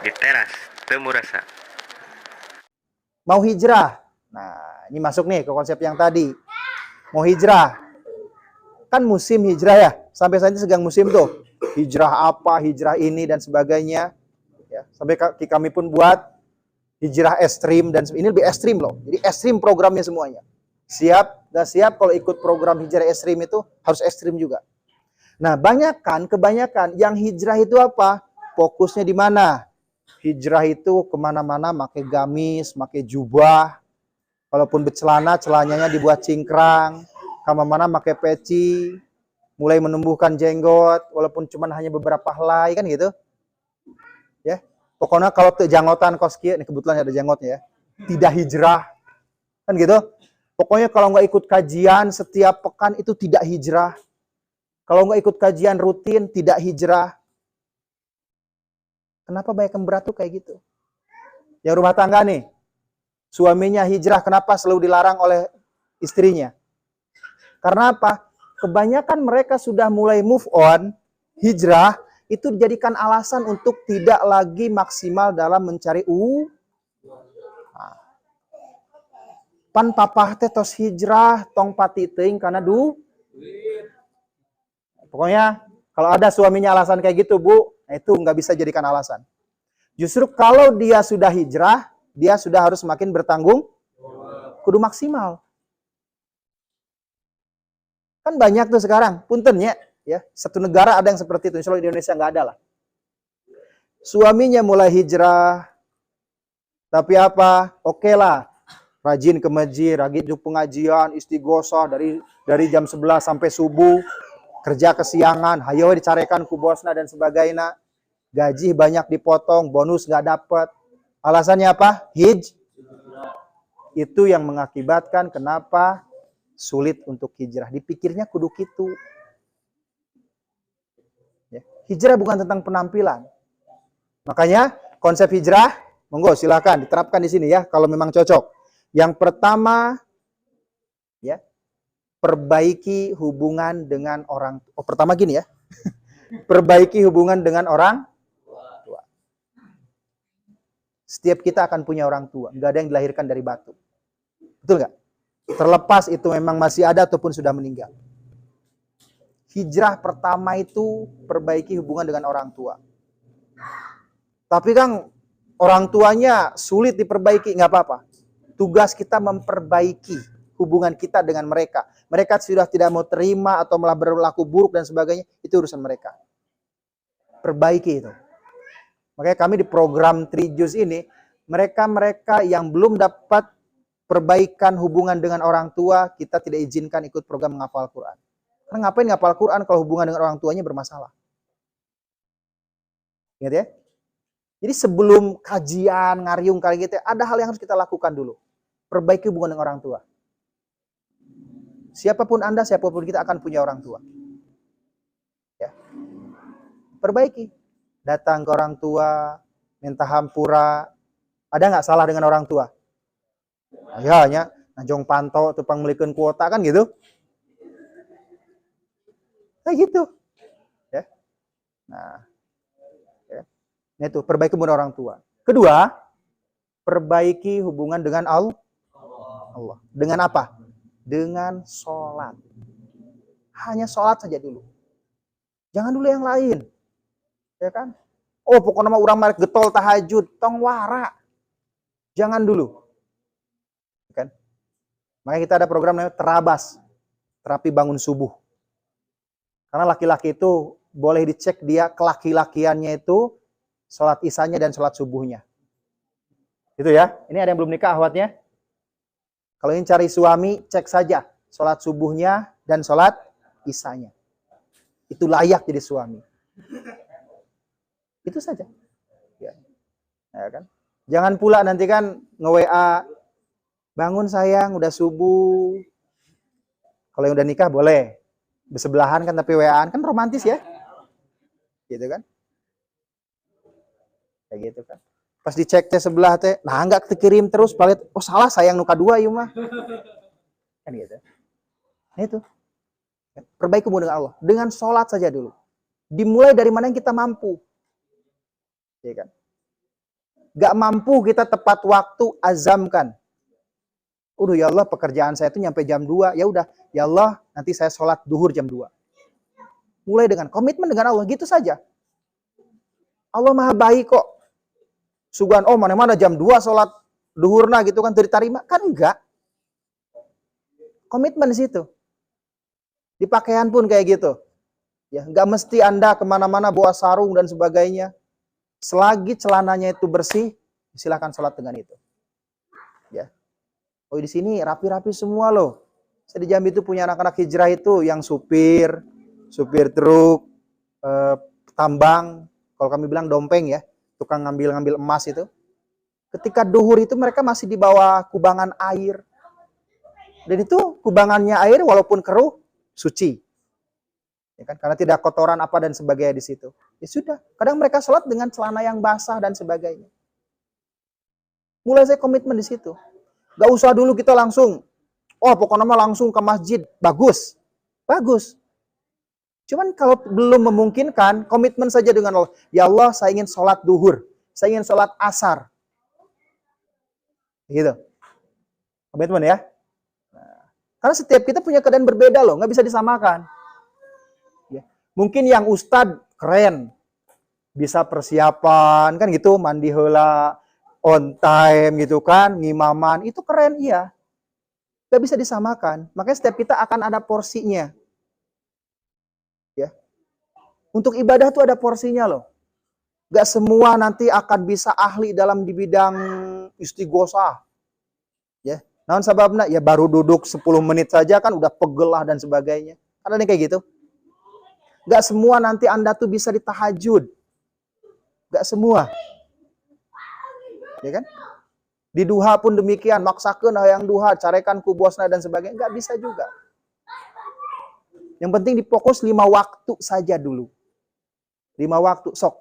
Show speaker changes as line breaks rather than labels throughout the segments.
di teras temu rasa.
Mau hijrah. Nah, ini masuk nih ke konsep yang tadi. Mau hijrah. Kan musim hijrah ya. Sampai saat ini sedang musim tuh. Hijrah apa, hijrah ini dan sebagainya. Ya, sampai kami pun buat hijrah ekstrim dan ini lebih ekstrim loh. Jadi ekstrim programnya semuanya. Siap, nggak siap kalau ikut program hijrah ekstrim itu harus ekstrim juga. Nah, kebanyakan yang hijrah itu apa? Fokusnya di mana? Hijrah itu kemana-mana pakai gamis, pakai jubah. Kalaupun bercelana, celananya dibuat cingkrang. Kemana-mana pakai peci. Mulai menumbuhkan jenggot, walaupun cuma hanya beberapa helai, kan gitu. Ya, pokoknya kalau janggotan koski, ini kebetulan ada janggotnya ya. Tidak hijrah. Kan gitu. Pokoknya kalau nggak ikut kajian setiap pekan itu tidak hijrah. Kalau nggak ikut kajian rutin, tidak hijrah. Kenapa banyak yang berat tuh kayak gitu? Yang rumah tangga nih, suaminya hijrah, kenapa selalu dilarang oleh istrinya? Karena apa? Kebanyakan mereka sudah mulai move on, hijrah, itu dijadikan alasan untuk tidak lagi maksimal dalam mencari pan papa teh tos hijrah tong pati teuing karena pokoknya kalau ada suaminya alasan kayak gitu, Bu, nah itu nggak bisa jadikan alasan. Justru kalau dia sudah hijrah, dia sudah harus semakin bertanggung kudu maksimal. Kan banyak tuh sekarang, punten ya, satu negara ada yang seperti itu, insya Allah di Indonesia nggak ada lah. Suaminya mulai hijrah, tapi apa? Oke lah, rajin ke masjid, rajin pengajian, istighosah dari jam 11 sampai subuh, kerja kesiangan, hayo dicarekan ku bosna dan sebagainya. Gaji banyak dipotong, bonus nggak dapat. Alasannya apa? Itu yang mengakibatkan kenapa sulit untuk hijrah. Dipikirnya kudu gitu. Ya. Hijrah bukan tentang penampilan. Makanya konsep hijrah, monggo silakan diterapkan di sini ya kalau memang cocok. Yang pertama, ya, perbaiki hubungan dengan orang. Pertama gini ya, perbaiki hubungan dengan orang tua. Setiap kita akan punya orang tua, nggak ada yang dilahirkan dari batu, betul nggak? Terlepas itu memang masih ada ataupun sudah meninggal. Hijrah pertama itu perbaiki hubungan dengan orang tua. Tapi kan orang tuanya sulit diperbaiki, nggak apa-apa. Tugas kita memperbaiki hubungan kita dengan mereka. Mereka sudah tidak mau terima atau malah berlaku buruk dan sebagainya, itu urusan mereka. Perbaiki itu. Makanya kami di program Trijus ini, mereka yang belum dapat perbaikan hubungan dengan orang tua, kita tidak izinkan ikut program menghafal Quran. Karena ngapain ngapal Quran kalau hubungan dengan orang tuanya bermasalah? Ingat ya? Jadi sebelum kajian, ngariung kali gitu, ada hal yang harus kita lakukan dulu. Perbaiki hubungan dengan orang tua. Siapapun Anda, siapapun kita akan punya orang tua. Ya. Perbaiki. Datang ke orang tua, minta hampura. Ada nggak salah dengan orang tua? Ya, najong pantau, tupang melikeun kuota kan gitu. Kayak gitu. Ya. Nah, itu perbaiki hubungan orang tua. Kedua, perbaiki hubungan dengan Allah. Dengan apa? Dengan sholat. Hanya sholat saja dulu. Jangan dulu yang lain. Ya kan? Oh, pokoknya mah urang marek getol tahajud, tong wara. Jangan dulu. Kan? Makanya kita ada program namanya Terabas. Terapi bangun subuh. Karena laki-laki itu boleh dicek dia kelaki-lakiannya itu sholat isanya dan sholat subuhnya. Itu ya. Ini ada yang belum nikah ahwatnya. Kalau ingin cari suami, cek saja sholat subuhnya dan sholat isanya. Itu layak jadi suami. Itu saja. Ya. Ya kan? Jangan pula nanti kan nge-WA, bangun sayang, udah subuh. Kalau yang udah nikah boleh. Bersebelahan kan tapi WA-an kan romantis ya. Gitu kan? Kayak gitu kan. Pas dicek teh sebelah teh, nah enggak kekirim terus palit, oh salah sayang nuka dua ieu mah. Kan gitu. Nah itu. Perbaiki hubungan dengan Allah. Dengan sholat saja dulu. Dimulai dari mana yang kita mampu. Ya kan? Gak mampu kita tepat waktu, azamkan. Udah ya Allah, pekerjaan saya itu nyampe jam 2. Ya udah, ya Allah, nanti saya sholat duhur jam 2. Mulai dengan komitmen dengan Allah, gitu saja. Allah maha baik kok. Sugan, oh mana-mana jam 2 sholat duhurna gitu kan, diterima. Kan enggak. Komitmen di situ. Di pakaian pun kayak gitu. Ya, enggak mesti Anda kemana-mana bawa sarung dan sebagainya. Selagi celananya itu bersih, silakan sholat dengan itu. Ya. Oh di sini rapi-rapi semua loh. Saya di Jambi itu punya anak-anak hijrah itu yang supir truk, tambang, kalau kami bilang dompeng ya, tukang ngambil emas itu. Ketika duhur itu mereka masih di bawah kubangan air. Dan itu kubangannya air walaupun keruh, suci. Ya kan? Karena tidak kotoran apa dan sebagainya di situ. Ya sudah, kadang mereka sholat dengan celana yang basah dan sebagainya. Mulai saya komitmen di situ. Gak usah dulu kita langsung, oh pokoknya langsung ke masjid. Bagus. Bagus. Cuman kalau belum memungkinkan, komitmen saja dengan Allah. Ya Allah, saya ingin sholat duhur. Saya ingin sholat asar. Gitu. Komitmen ya. Nah, karena setiap kita punya keadaan berbeda loh. Nggak bisa disamakan. Ya. Mungkin yang ustad keren. Bisa persiapan, kan gitu. Mandi heula, on time gitu kan. Ngimaman, itu keren iya. Nggak bisa disamakan. Makanya setiap kita akan ada porsinya. Ya. Untuk ibadah tuh ada porsinya loh. Gak semua nanti akan bisa ahli dalam di bidang istighosah. Ya. Namun sababnya ya baru duduk 10 menit saja kan udah pegel lah dan sebagainya. Kan ada yang kayak gitu. Gak semua nanti Anda tuh bisa ditahajud. Gak semua. Ya kan? Di duha pun demikian, maksakeun hayang duha, carekan ku bosna dan sebagainya, nggak bisa juga. Yang penting difokus 5 waktu saja dulu. 5 waktu, sok.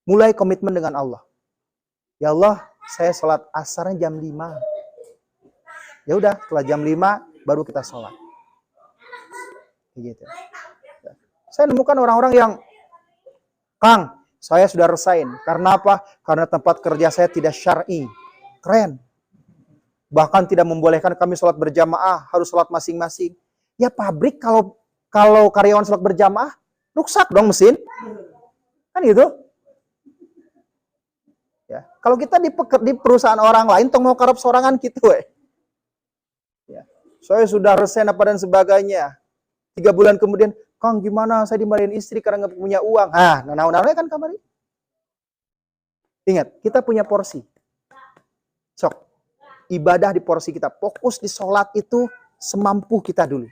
Mulai komitmen dengan Allah. Ya Allah, saya sholat asarnya jam 5. Ya udah, setelah jam 5 baru kita sholat. Gitu. Saya nemukan orang-orang yang, Kang, saya sudah resign. Karena apa? Karena tempat kerja saya tidak syar'i. Keren. Bahkan tidak membolehkan kami sholat berjamaah, harus sholat masing-masing. Ya pabrik kalau karyawan sholat berjamaah, rusak dong mesin. Kan gitu. Ya. Kalau kita di perusahaan orang lain, tong mau karep sorangan gitu. Ya. Saya sudah resign apa dan sebagainya. 3 bulan kemudian, Kang gimana saya dimarahin istri karena nggak punya uang. Nah kan kamari. Ingat, kita punya porsi. Sok, ibadah di porsi kita. Fokus di sholat itu semampu kita dulu.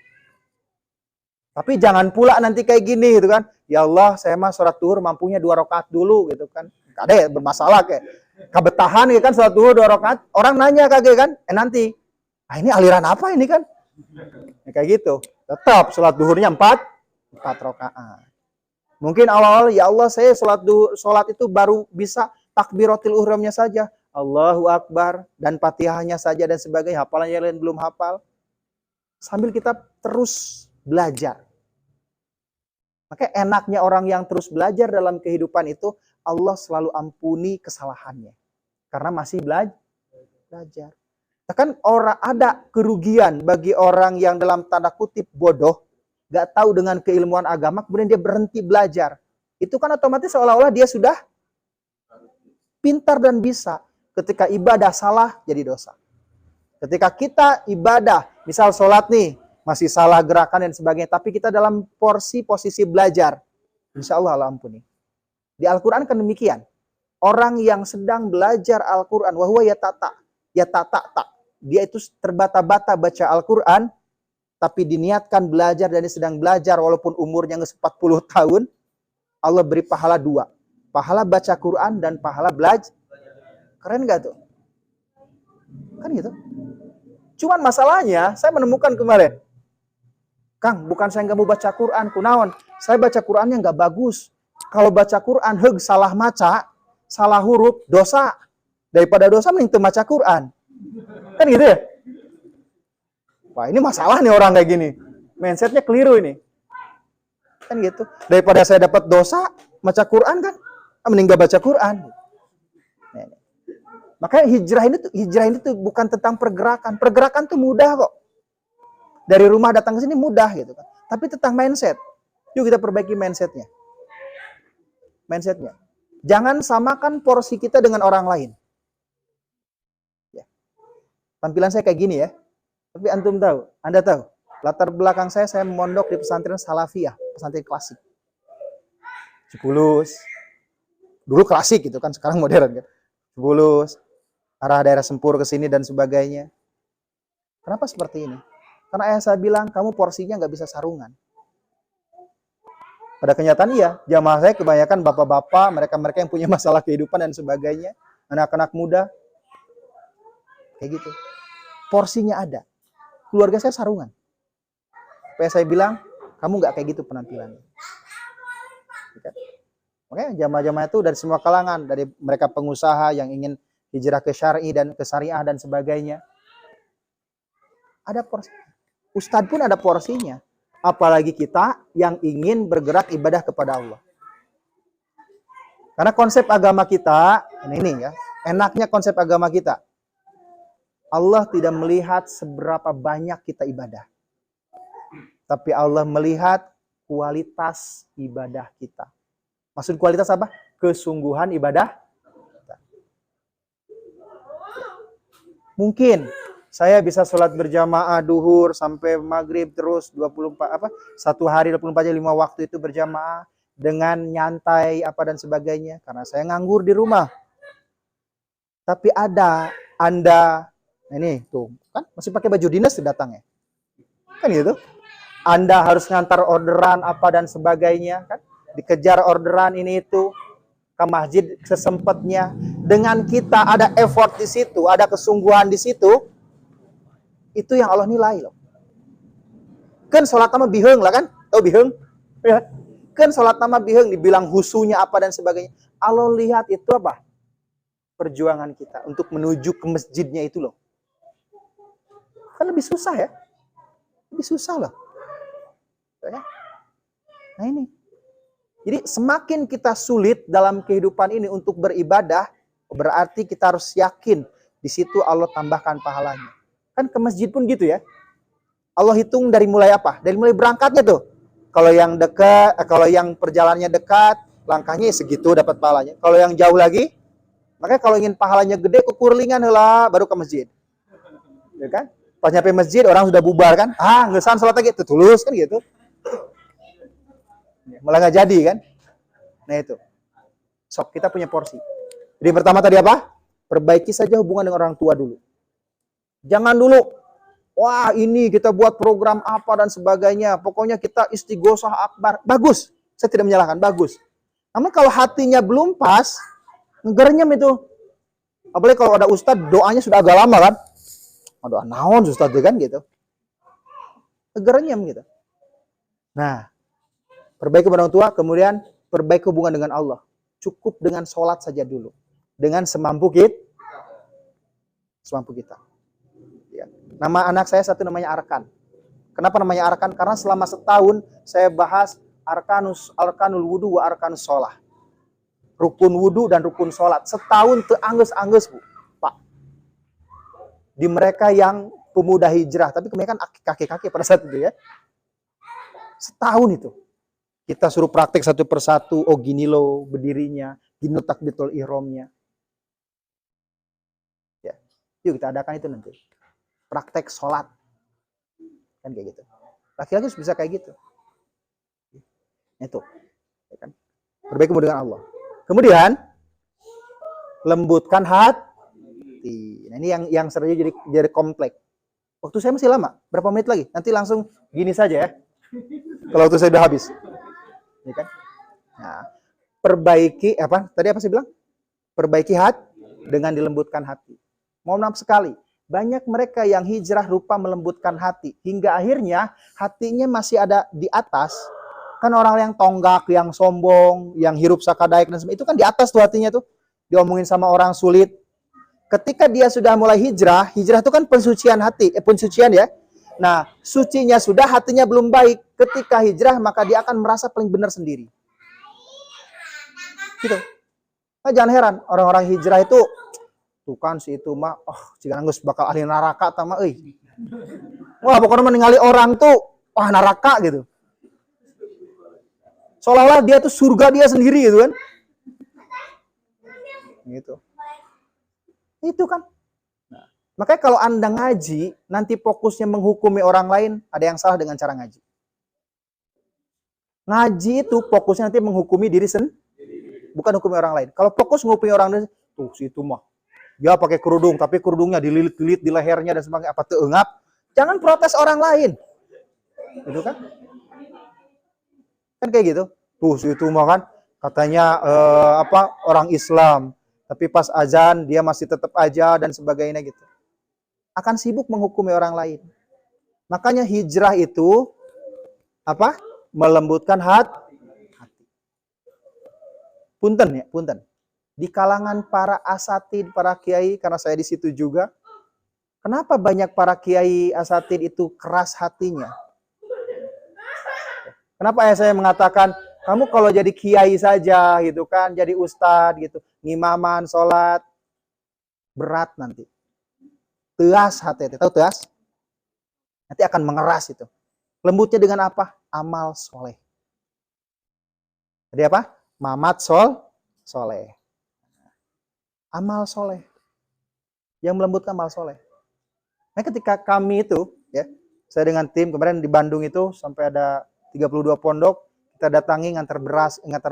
Tapi jangan pula nanti kayak gini gitu kan. Ya Allah, saya mah sholat duhur mampunya 2 rakaat dulu gitu kan. Ada ya bermasalah kayak. Kebetahan gitu kan sholat duhur 2 rakaat. Orang nanya kagak kan. Nanti, ini aliran apa ini kan? Kayak gitu. Tetap sholat duhurnya 4 rakaat. Mungkin awal-awal ya Allah saya sholat itu baru bisa takbiratul ihramnya saja. Allahu Akbar dan Fatihahnya saja dan sebagainya. Hafalan yang lain belum hafal. Sambil kita terus belajar. Makanya enaknya orang yang terus belajar dalam kehidupan itu, Allah selalu ampuni kesalahannya. Karena masih belajar. Kan orang ada kerugian bagi orang yang dalam tanda kutip bodoh, gak tahu dengan keilmuan agama, kemudian dia berhenti belajar. Itu kan otomatis seolah-olah dia sudah pintar dan bisa. Ketika ibadah salah, jadi dosa. Ketika kita ibadah, misal sholat nih, masih salah gerakan dan sebagainya, tapi kita dalam posisi belajar, insya Allah Allah ampuni. Di Al-Quran kan demikian. Orang yang sedang belajar Al-Quran, wahuwa yatata. Dia itu terbata-bata baca Al-Quran, tapi diniatkan belajar dan dia sedang belajar, walaupun umurnya nggak 40 tahun, Allah beri pahala 2. Pahala baca Quran dan pahala belajar. Keren gak tuh? Kan gitu. Cuman masalahnya, saya menemukan kemarin. Kang, bukan saya nggak mau baca Quran, kunaon. Saya baca Qurannya nggak bagus. Kalau baca Quran, salah maca, salah huruf, dosa. Daripada dosa, mending teu maca Quran. Kan gitu ya? Wah, ini masalah nih orang kayak gini. Mindsetnya keliru ini. Kan gitu. Daripada saya dapat dosa, baca Quran kan, mending nggak baca Quran. Makanya hijrah ini tuh bukan tentang pergerakan. Pergerakan tuh mudah kok. Dari rumah datang ke sini mudah gitu kan. Tapi tentang mindset. Yuk kita perbaiki mindsetnya. Mindsetnya. Jangan samakan porsi kita dengan orang lain. Ya. Tampilan saya kayak gini ya. Tapi Anda tahu, latar belakang saya mondok di pesantren Salafiyah, pesantren klasik. Cikulus. Dulu klasik gitu kan, sekarang modern kan. Cikulus, arah daerah Sempur ke sini dan sebagainya. Kenapa seperti ini? Karena ayah saya bilang, kamu porsinya nggak bisa sarungan. Pada kenyataan iya, jamaah saya kebanyakan bapak-bapak, mereka-mereka yang punya masalah kehidupan dan sebagainya, anak-anak muda, kayak gitu. Porsinya ada. Keluarga saya sarungan. Supaya saya bilang, kamu nggak kayak gitu penampilannya. Oke, jamaah-jamaah itu dari semua kalangan, dari mereka pengusaha yang ingin hijrah ke syar'i dan ke syariah dan sebagainya. Ada porsi. Ustadz pun ada porsinya. Apalagi kita yang ingin bergerak ibadah kepada Allah. Karena konsep agama kita, ini ya, enaknya konsep agama kita. Allah tidak melihat seberapa banyak kita ibadah. Tapi Allah melihat kualitas ibadah kita. Maksud kualitas apa? Kesungguhan ibadah. Mungkin saya bisa sholat berjamaah duhur sampai maghrib terus 1 hari 24 jam 5 waktu itu berjamaah dengan nyantai dan sebagainya karena saya nganggur di rumah. Tapi ada Anda ini tuh kan masih pakai baju dinas datangnya. Kan gitu. Anda harus ngantar orderan dan sebagainya kan. Dikejar orderan ini itu ke masjid sesempatnya. Dengan kita ada effort di situ, ada kesungguhan di situ. Itu yang Allah nilai loh. Kan sholat nama biheng lah kan? Tahu biheng? Ya. Kan sholat nama biheng dibilang husunya dan sebagainya. Allah lihat itu apa? Perjuangan kita untuk menuju ke masjidnya itu loh. Kan lebih susah ya. Lebih susah loh. Ya. Nah ini. Jadi semakin kita sulit dalam kehidupan ini untuk beribadah, berarti kita harus yakin di situ Allah tambahkan pahalanya. Kan ke masjid pun gitu ya. Allah hitung dari mulai apa? Dari mulai berangkatnya tuh. Kalau yang dekat, kalau yang perjalanannya dekat, langkahnya segitu dapat pahalanya. Kalau yang jauh lagi, makanya kalau ingin pahalanya gede, kekurlingan lah baru ke masjid. Ya kan? Pas nyampe masjid orang sudah bubar kan? Ngesan sholat lagi, tulus kan gitu. Malah nggak jadi kan? Nah itu. Sok kita punya porsi. Jadi pertama tadi apa? Perbaiki saja hubungan dengan orang tua dulu. Jangan dulu, wah ini kita buat program dan sebagainya. Pokoknya kita istighosah akbar. Bagus, saya tidak menyalahkan, bagus. Namun kalau hatinya belum pas, ngegernyem itu. Apalagi kalau ada ustadz, doanya sudah agak lama kan. Doa naon ustadz kan gitu. Ngegernyem gitu. Nah, perbaiki orang tua, kemudian perbaiki hubungan dengan Allah. Cukup dengan sholat saja dulu. Dengan semampu kita. Ya. Nama anak saya satu namanya Arkan. Kenapa namanya Arkan? Karena selama setahun saya bahas arkanul wudu wa arkanus sholah. Rukun wudu dan rukun sholat. Setahun teangges-angges, Bu. Pak. Di mereka yang pemuda hijrah. Tapi kebanyakan kakek-kakek pada saat itu ya. Setahun itu. Kita suruh praktek satu persatu. Oh gini loh berdirinya. Gini takbiratul ihramnya. Ya. Yuk kita adakan itu nanti. Praktek sholat. Kan kayak gitu. Laki-laki bisa kayak gitu. Itu. Ya kan? Perbaiki hubungan dengan Allah. Kemudian, lembutkan hati. Nah, ini yang sebenarnya jadi kompleks. Waktu saya masih lama. Berapa menit lagi? Nanti langsung gini saja ya. Kalau waktu saya udah habis. Ya kan? Nah, perbaiki, tadi apa saya bilang? Perbaiki hati dengan dilembutkan hati. Mohon maaf sekali. Banyak mereka yang hijrah rupa melembutkan hati. Hingga akhirnya hatinya masih ada di atas. Kan orang yang tonggak, yang sombong, yang hirup sakadaik, dan sebagainya. Itu kan di atas tuh hatinya tuh. Diomongin sama orang sulit. Ketika dia sudah mulai hijrah itu kan pensucian hati. Pensucian ya. Nah, sucinya sudah, hatinya belum baik. Ketika hijrah, maka dia akan merasa paling benar sendiri. Gitu. Nah, jangan heran, orang-orang hijrah itu Tuh kan si itu mah, jika geus bakal ahli neraka tah mah euy. Wah, pokoknya meninggali orang tuh, wah neraka gitu. Seolah-olah dia tuh surga dia sendiri gitu kan. Gitu. Itu kan. Nah, makanya kalau Anda ngaji, nanti fokusnya menghukumi orang lain, ada yang salah dengan cara ngaji. Ngaji itu fokusnya nanti menghukumi diri sendiri, bukan hukumi orang lain. Kalau fokus menghukumi orang lain, tuh si itu mah. Dia pakai kerudung, tapi kerudungnya dililit-lilit di lehernya dan sebagainya, apa tuh engap. Jangan protes orang lain. Gitu kan? Kan kayak gitu. Tuh si itu mah kan katanya orang Islam, tapi pas azan dia masih tetap aja dan sebagainya gitu. Akan sibuk menghukumi orang lain. Makanya hijrah itu apa? Melembutkan hati. Punten ya, punten. Di kalangan para asatid, para kiai, karena saya di situ juga, kenapa banyak para kiai asatid itu keras hatinya? Kenapa ayah saya mengatakan, kamu kalau jadi kiai saja gitu kan, jadi ustadz gitu, ngimaman, sholat, berat nanti. Teas hati, tahu teas? Nanti akan mengeras itu. Lembutnya dengan apa? Amal soleh. Jadi apa? Mamat soleh. Amal soleh. Yang melembutkan amal soleh. Nah ketika kami itu, ya, saya dengan tim, kemarin di Bandung itu, sampai ada 32 pondok, kita datangi ngantar beras, ngantar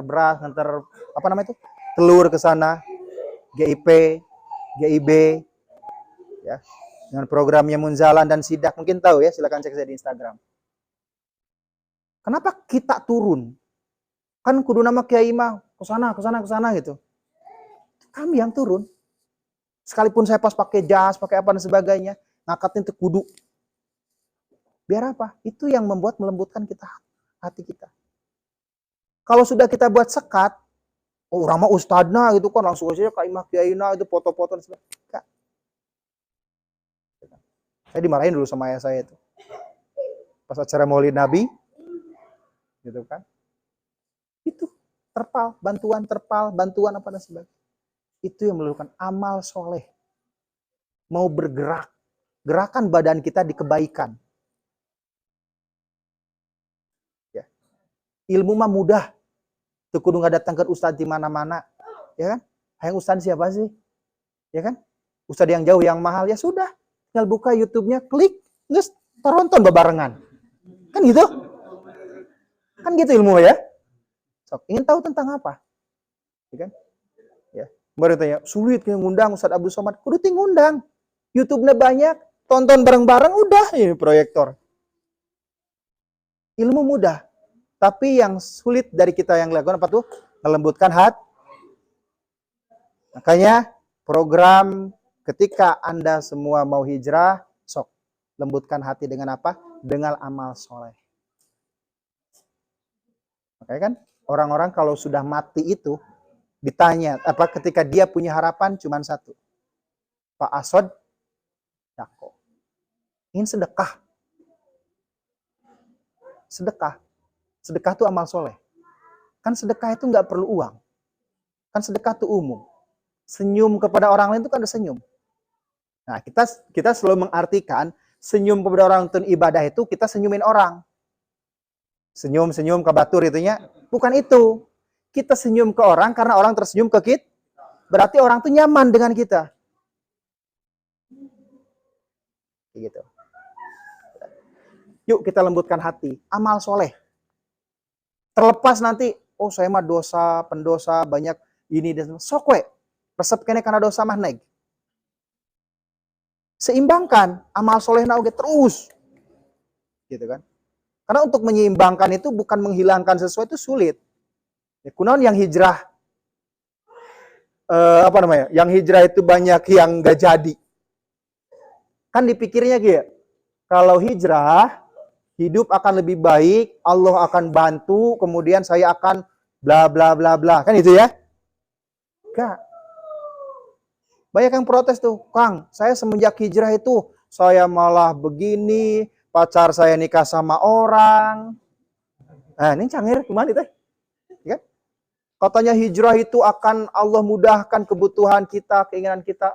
apa namanya itu? Telur ke sana, GIP, GIB, ya, dengan programnya Munzalan dan Sidak, mungkin tahu ya, silakan cek saya di Instagram. Kenapa kita turun? Kan kudu nama kiai mah ke sana gitu. Kami yang turun. Sekalipun saya pas pakai jas, pakai apa dan sebagainya, ngakatin tuh kudu. Biar apa? Itu yang membuat melembutkan kita hati kita. Kalau sudah kita buat sekat, orang mah ustadna gitu kan langsung aja kayak imah kiaina itu foto-foto dan sebagainya. Saya dimarahin dulu sama ayah saya itu. Pas acara Maulid Nabi, gitu kan. Itu bantuan apa dan sebagainya. Itu yang melakukan amal soleh. Mau bergerak, gerakan badan kita di kebaikan. Ya. Ilmu mah mudah. Tuh kudu nggak datang ke ustadz di mana-mana, ya kan? Hayang ustadz siapa sih? Ya kan? Ustadz yang jauh yang mahal ya sudah. Tinggal buka YouTube-nya, klik, nges, tonton bebarengan. Kan gitu? Kan gitu ilmu ya? So, ingin tahu tentang apa? Ya kan? Ya. Baru tanya, sulit ngundang Ustadz Abdul Somad. Kudu ngundang. YouTube-nya banyak, tonton bareng-bareng udah ini proyektor. Ilmu mudah. Tapi yang sulit dari kita yang lakukan apa tuh? Melembutkan hati. Makanya program ketika Anda semua mau hijrah, sok lembutkan hati dengan apa? Dengan amal soleh. Makanya kan orang-orang kalau sudah mati itu ditanya apa ketika dia punya harapan cuma satu. Pak Asod, dako. Ingin sedekah. Sedekah. Sedekah itu amal soleh. Kan sedekah itu nggak perlu uang. Kan sedekah itu umum. Senyum kepada orang lain itu kan ada senyum. Nah, kita selalu mengartikan senyum kepada orang itu ibadah itu kita senyumin orang. Senyum-senyum ke batur itunya. Bukan itu. Kita senyum ke orang karena orang tersenyum ke kita. Berarti orang itu nyaman dengan kita. Gitu. Yuk kita lembutkan hati. Amal soleh. Terlepas nanti, oh saya mah dosa, pendosa, banyak ini dan sok we. Resep kene karena dosa mah naik. Seimbangkan amal solehna oge terus. Gitu kan? Karena untuk menyeimbangkan itu bukan menghilangkan sesuatu itu sulit. Ya, kunaon yang hijrah Yang hijrah itu banyak yang gak jadi. Kan dipikirnya gitu. Kalau hijrah hidup akan lebih baik, Allah akan bantu, kemudian saya akan bla bla bla bla. Kan itu ya? Enggak. Banyak yang protes tuh, Kang, saya semenjak hijrah itu, saya malah begini, pacar saya nikah sama orang. Nah, ini cangir, kemana itu? Ya? Katanya hijrah itu akan Allah mudahkan kebutuhan kita, keinginan kita.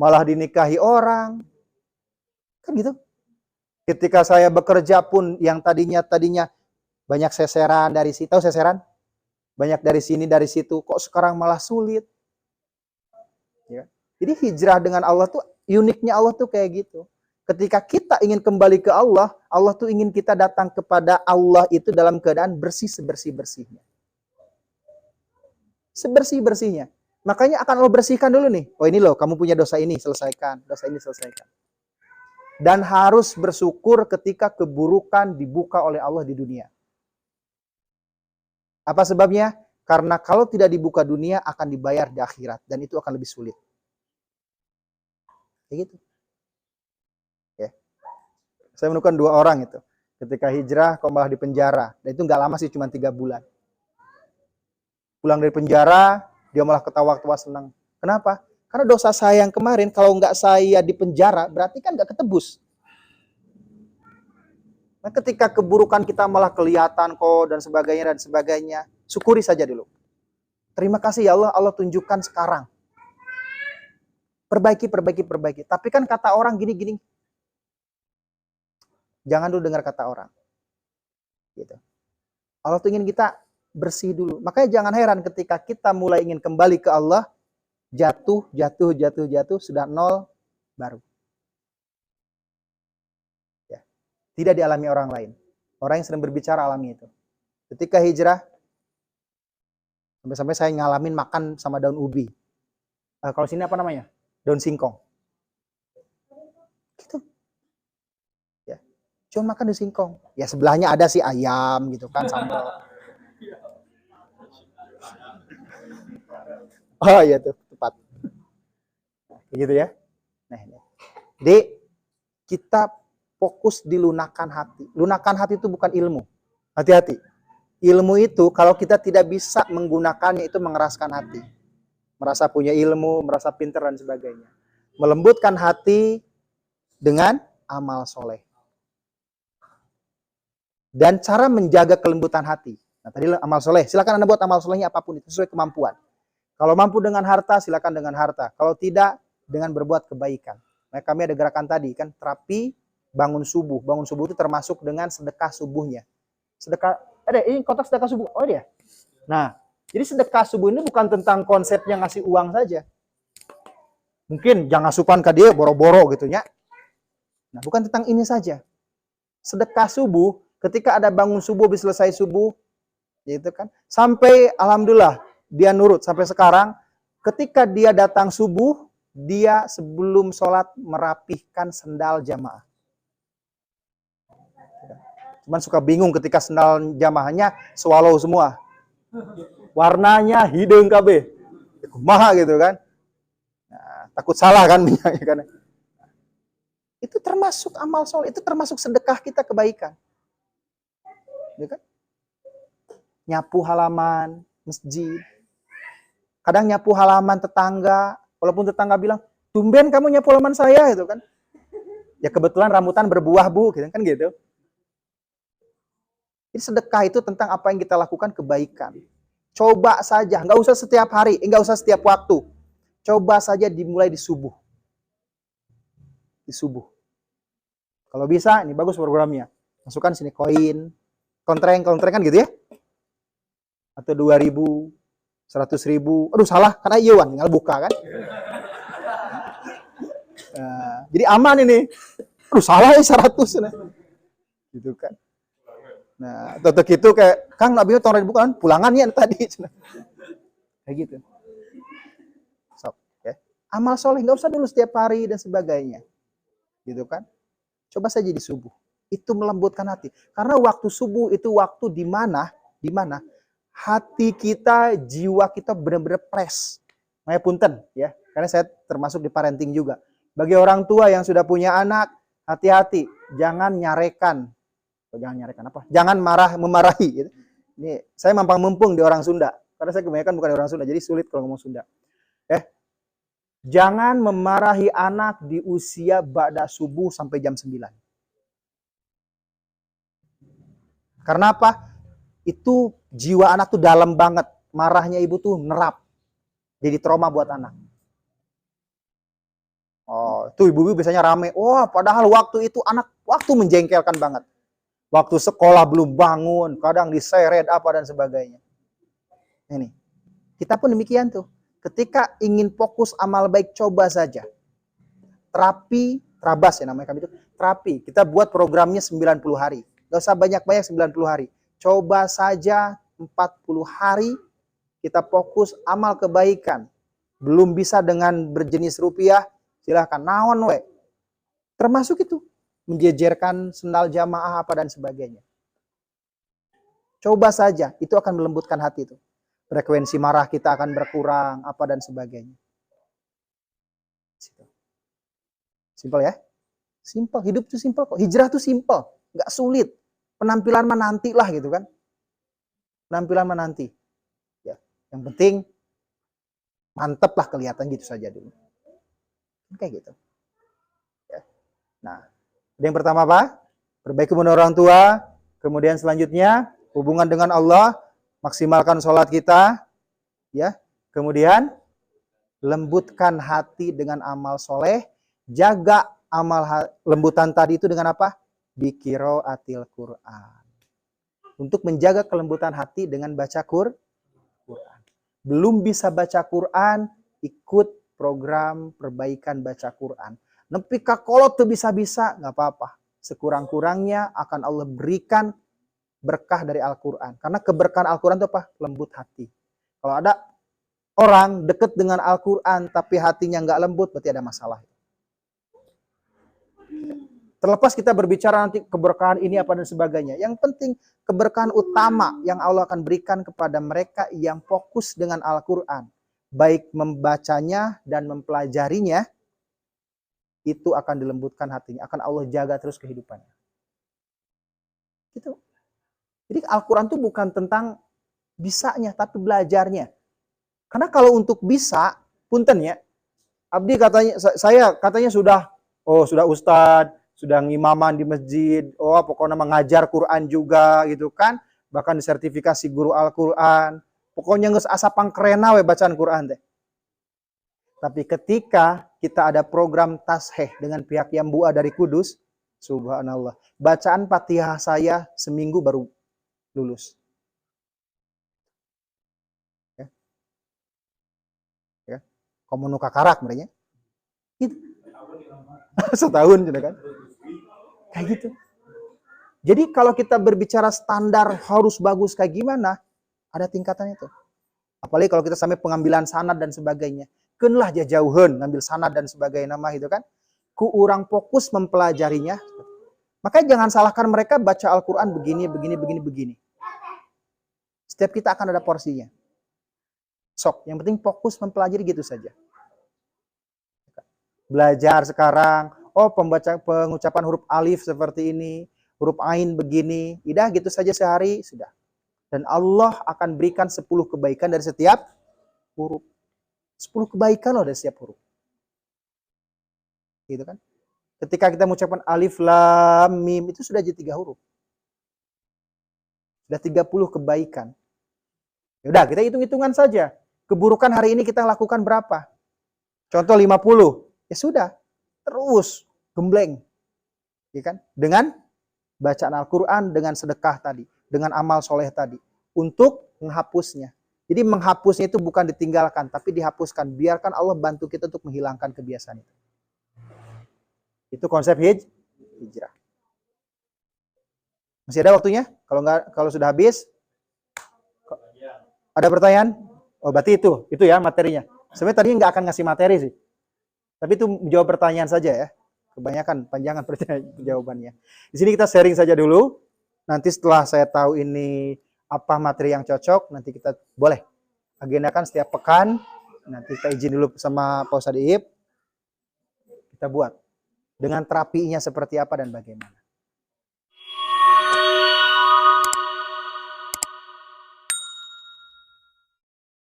malah dinikahi orang. Kan gitu. Ketika saya bekerja pun yang tadinya banyak seseran dari situ, tahu seseran? Banyak dari sini, dari situ, kok sekarang malah sulit. Ya. Jadi hijrah dengan Allah tuh, uniknya Allah tuh kayak gitu. Ketika kita ingin kembali ke Allah, Allah tuh ingin kita datang kepada Allah itu dalam keadaan bersih sebersih-bersihnya. Sebersih-bersihnya. Makanya akan Allah bersihkan dulu nih. Oh ini loh, kamu punya dosa ini, selesaikan. Dosa ini selesaikan. Dan harus bersyukur ketika keburukan dibuka oleh Allah di dunia. Apa sebabnya? Karena kalau tidak dibuka dunia akan dibayar di akhirat. Dan itu akan lebih sulit. Kayak gitu. Ya. Saya menemukan 2 orang itu. Ketika hijrah, kok malah di penjara. Dan itu nggak lama sih, cuma 3 bulan. Pulang dari penjara, dia malah ketawa-ketawa senang. Kenapa? Karena dosa saya yang kemarin, kalau nggak saya di penjara, berarti kan nggak ketebus. Nah, ketika keburukan kita malah kelihatan kok dan sebagainya, syukuri saja dulu. Terima kasih ya Allah, Allah tunjukkan sekarang. Perbaiki. Tapi kan kata orang gini. Jangan dulu dengar kata orang. Gitu. Allah tuh ingin kita bersih dulu. Makanya jangan heran ketika kita mulai ingin kembali ke Allah, jatuh, sudah 0 baru. Tidak dialami orang lain. Orang yang sedang berbicara alami itu. Ketika hijrah, sampai-sampai saya ngalamin makan sama daun ubi. Kalau sini apa namanya? Daun singkong. Gitu. Ya. Cuma makan daun singkong. Ya sebelahnya ada sih ayam gitu kan, sambal. Oh iya tuh, tepat. Begitu ya. Nah, ini. Jadi kita fokus di lunakan hati. Lunakan hati itu bukan ilmu. Hati-hati. Ilmu itu kalau kita tidak bisa menggunakannya itu mengeraskan hati. Merasa punya ilmu, merasa pintar dan sebagainya. Melembutkan hati dengan amal soleh. Dan cara menjaga kelembutan hati. Nah tadi amal soleh. Silakan Anda buat amal solehnya apapun itu sesuai kemampuan. Kalau mampu dengan harta, silakan dengan harta. Kalau tidak, dengan berbuat kebaikan. Nah, kami ada gerakan tadi kan terapi bangun subuh. Bangun subuh itu termasuk dengan sedekah subuhnya. Sedekah, ini kotak sedekah subuh. Oh dia. Nah, jadi sedekah subuh ini bukan tentang konsepnya ngasih uang saja. Mungkin jangan asupan ke dia boro-boro gitu ya. Nah, bukan tentang ini saja. Sedekah subuh, ketika ada bangun subuh, habis selesai subuh, gitu kan. Sampai alhamdulillah dia nurut sampai sekarang. Ketika dia datang subuh, dia sebelum sholat merapihkan sendal jamaah. Cuman suka bingung ketika sendal jamaahnya swallow semua. Warnanya hidung KB. Kumaha gitu kan. Nah, takut salah kan minyaknya kan. Itu termasuk amal soleh, itu termasuk sedekah kita kebaikan. Ya kan? Nyapu halaman masjid. Kadang nyapu halaman tetangga, walaupun tetangga bilang, "Tumben kamu nyapu halaman saya," gitu kan. Ya kebetulan rambutan berbuah, Bu, gitu kan gitu. Jadi sedekah itu tentang apa yang kita lakukan kebaikan. Coba saja, nggak usah setiap hari, nggak usah setiap waktu. Coba saja dimulai di subuh. Di subuh. Kalau bisa, ini bagus programnya. Masukkan sini koin, kontreng kan gitu ya. Atau 2.000, 100.000. Aduh salah, karena iuan, tinggal buka kan. Nah, jadi aman ini. Aduh salah ya 100. Nah. Gitu kan. Nah, tetep gitu kayak, Kang, Nabi tong dibuka kan, pulangan ya tadi. Kayak gitu. So, ya. Amal soleh, nggak usah dulu setiap hari dan sebagainya. Gitu kan. Coba saja di subuh. Itu melembutkan hati. Karena waktu subuh itu waktu di mana hati kita, jiwa kita benar-benar fresh. Makanya punten ya, karena saya termasuk di parenting juga. Bagi orang tua yang sudah punya anak, hati-hati, jangan nyarekan. Jangan nyarekan apa? Jangan memarahi. Gitu. Ini saya mumpung di orang Sunda, karena saya kebanyakan bukan di orang Sunda, jadi sulit kalau ngomong Sunda. Jangan memarahi anak di usia ba'da subuh sampai jam 9. Karena apa? Itu jiwa anak tuh dalam banget. Marahnya ibu tuh nerap. Jadi trauma buat anak. Oh, tuh ibu-ibu biasanya rame. Wah, padahal waktu itu waktu menjengkelkan banget. Waktu sekolah belum bangun, kadang diseret apa dan sebagainya. Ini, kita pun demikian tuh. Ketika ingin fokus amal baik, coba saja. Terabas ya namanya kami itu. Terapi, kita buat programnya 90 hari. Gak usah banyak-banyak 90 hari. Coba saja 40 hari kita fokus amal kebaikan. Belum bisa dengan berjenis rupiah, silahkan naon we. Termasuk itu menjejerkan sendal jamaah apa dan sebagainya. Coba saja, itu akan melembutkan hati itu. Frekuensi marah kita akan berkurang apa dan sebagainya. Simpel ya? Simpel, hidup itu simpel kok. Hijrah itu simpel, nggak sulit. Penampilan mah nanti lah gitu kan. Penampilan mah nanti. Ya, yang penting mantep lah kelihatan gitu saja dulu. Kayak gitu. Ya. Nah, yang pertama apa? Perbaiki hubungan orang tua. Kemudian selanjutnya hubungan dengan Allah, maksimalkan sholat kita, ya. Kemudian lembutkan hati dengan amal soleh, jaga amal lembutan tadi itu dengan apa? Biqiraatil Quran. Untuk menjaga kelembutan hati dengan baca Quran. Belum bisa baca Quran, ikut program perbaikan baca Quran. Nepi ka kolot tuh bisa-bisa, nggak apa-apa. Sekurang-kurangnya akan Allah berikan berkah dari Al-Quran. Karena keberkahan Al-Quran itu apa? Lembut hati. Kalau ada orang deket dengan Al-Quran tapi hatinya nggak lembut, berarti ada masalah. Terlepas kita berbicara nanti keberkahan ini apa dan sebagainya. Yang penting keberkahan utama yang Allah akan berikan kepada mereka yang fokus dengan Al-Quran. Baik membacanya dan mempelajarinya, itu akan dilembutkan hatinya. Akan Allah jaga terus kehidupannya. Gitu. Jadi Al-Quran itu bukan tentang bisanya, tapi belajarnya. Karena kalau untuk bisa, punten ya, Abdi katanya, saya katanya sudah ustadz, sudah ngimaman di masjid, pokoknya mengajar Quran juga gitu kan, bahkan disertifikasi guru Al-Quran, pokoknya nges asapang kerena we bacaan Quran teh. Tapi ketika kita ada program tasheh dengan pihak Yambua dari Kudus, subhanallah, bacaan Fatihah saya seminggu baru lulus. Ya. Ya. Komuno kakarak mereka. Gitu. Setahun sudah kan. Kayak gitu. Jadi kalau kita berbicara standar harus bagus kayak gimana, ada tingkatannya tuh. Apalagi kalau kita sampai pengambilan sanad dan sebagainya. Kenlah jauhan ngambil sanad dan sebagainya nama itu kan. Ku orang fokus mempelajarinya. Makanya jangan salahkan mereka baca Al-Quran begini. Setiap kita akan ada porsinya. Sok, yang penting fokus mempelajari gitu saja. Belajar sekarang, pengucapan huruf alif seperti ini, huruf ain begini, udah gitu saja sehari, sudah. Dan Allah akan berikan 10 kebaikan dari setiap huruf. 10 kebaikan loh dari setiap huruf. Gitu kan? Ketika kita mengucapkan alif, lam, mim, itu sudah jadi 3 huruf. Sudah 30 kebaikan. Yaudah, kita hitung-hitungan saja. Keburukan hari ini kita lakukan berapa? Contoh 50. Ya sudah, terus gembleng. Ya kan? Dengan bacaan Al-Quran, dengan sedekah tadi. Dengan amal soleh tadi. Untuk menghapusnya. Jadi menghapusnya itu bukan ditinggalkan, tapi dihapuskan. Biarkan Allah bantu kita untuk menghilangkan kebiasaan itu. Itu konsep hijrah. Masih ada waktunya? Kalau sudah habis, ada pertanyaan? Oh, berarti itu ya materinya. Sebenarnya tadi nggak akan ngasih materi sih. Tapi itu menjawab pertanyaan saja ya. Kebanyakan panjangan jawabannya. Di sini kita sharing saja dulu. Nanti setelah saya tahu ini apa materi yang cocok, nanti kita boleh agendakan setiap pekan. Nanti kita izin dulu sama Pak Ustadz Iip. Kita buat. Dengan terapinya seperti apa dan bagaimana.